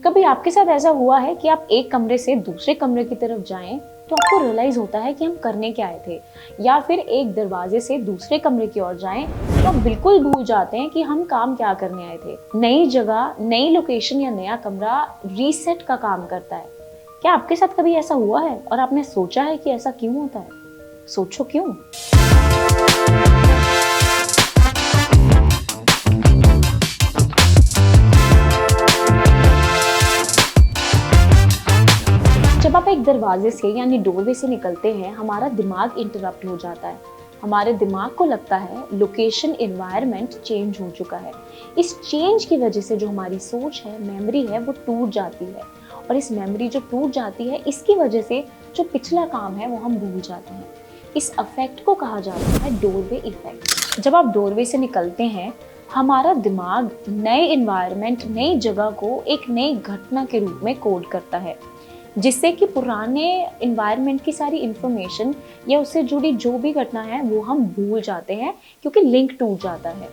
कभी आपके साथ ऐसा हुआ है कि आप एक कमरे से दूसरे कमरे की तरफ जाएं तो आपको रियलाइज होता है कि हम करने क्या आए थे, या फिर एक दरवाजे से दूसरे कमरे की ओर जाएं तो आप बिल्कुल भूल जाते हैं कि हम काम क्या करने आए थे। नई जगह, नई लोकेशन या नया कमरा रीसेट का काम करता है। क्या आपके साथ कभी ऐसा हुआ है और आपने सोचा है कि ऐसा क्यों होता है? सोचो क्यों। जब आप एक दरवाजे से यानी डोरवे से निकलते हैं, हमारा दिमाग इंटरप्ट हो जाता है। हमारे दिमाग को लगता है लोकेशन, एनवायरनमेंट चेंज हो चुका है। इस चेंज की वजह से जो हमारी सोच है, मेमोरी है, वो टूट जाती है। और इस मेमोरी जो टूट जाती है, इसकी वजह से जो पिछला काम है वो हम भूल जाते हैं। इस इफेक्ट को कहा जाता है डोरवे इफेक्ट। जब आप डोरवे से निकलते हैं, हमारा दिमाग नए एनवायरनमेंट, नई जगह को एक नई घटना के रूप में कोड करता है, जिससे कि पुराने इन्वायरमेंट की सारी इन्फॉर्मेशन या उससे जुड़ी जो भी घटना है वो हम भूल जाते हैं, क्योंकि लिंक टूट जाता है।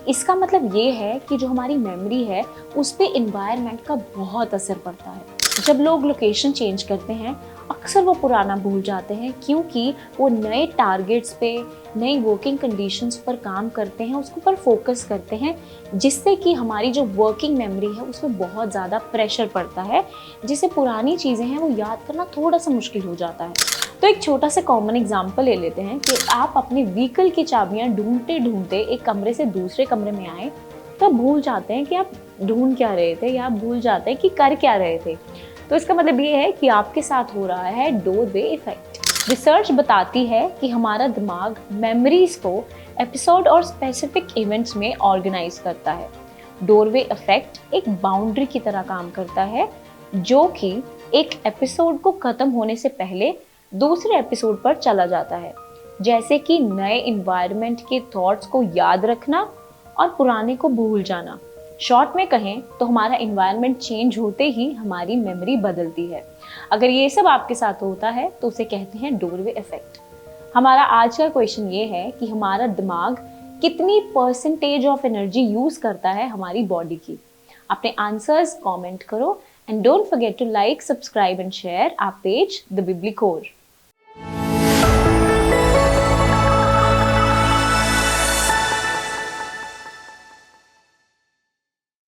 इसका मतलब ये है कि जो हमारी मेमोरी है उस पे इन्वायरमेंट का बहुत असर पड़ता है। जब लोग लोकेशन चेंज करते हैं, अक्सर वो पुराना भूल जाते हैं, क्योंकि वो नए टारगेट्स पे, नई वर्किंग कंडीशंस पर काम करते हैं, उसके ऊपर फोकस करते हैं, जिससे कि हमारी जो वर्किंग मेमोरी है उसमें बहुत ज़्यादा प्रेशर पड़ता है, जिससे पुरानी चीज़ें हैं वो याद करना थोड़ा सा मुश्किल हो जाता है। तो एक छोटा सा कॉमन एग्जाम्पल ले लेते हैं कि आप अपने व्हीकल की चाबियाँ ढूंढते ढूंढते एक कमरे से दूसरे कमरे में आए, तब भूल जाते हैं कि आप ढूंढ क्या रहे थे, या आप भूल जाते हैं कि कर क्या रहे थे। तो इसका मतलब ये है कि आपके साथ हो रहा है डोरवे इफेक्ट। रिसर्च बताती है कि हमारा दिमाग मेमोरीज को एपिसोड और स्पेसिफिक इवेंट्स में ऑर्गेनाइज करता है। डोरवे इफेक्ट एक बाउंड्री की तरह काम करता है, जो कि एक एपिसोड को खत्म होने से पहले दूसरे एपिसोड पर चला जाता है, जैसे कि नए इन्वायरमेंट के थॉट्स को याद रखना और पुराने को भूल जाना। शॉर्ट में कहें तो हमारा इन्वायरमेंट चेंज होते ही हमारी मेमोरी बदलती है। अगर ये सब आपके साथ होता है तो उसे कहते हैं डोरवे इफेक्ट। हमारा आज का क्वेश्चन ये है कि हमारा दिमाग कितनी परसेंटेज ऑफ एनर्जी यूज करता है हमारी बॉडी की। अपने आंसर्स कमेंट करो, and don't forget to like, subscribe and share our page the बिब्लिकोर।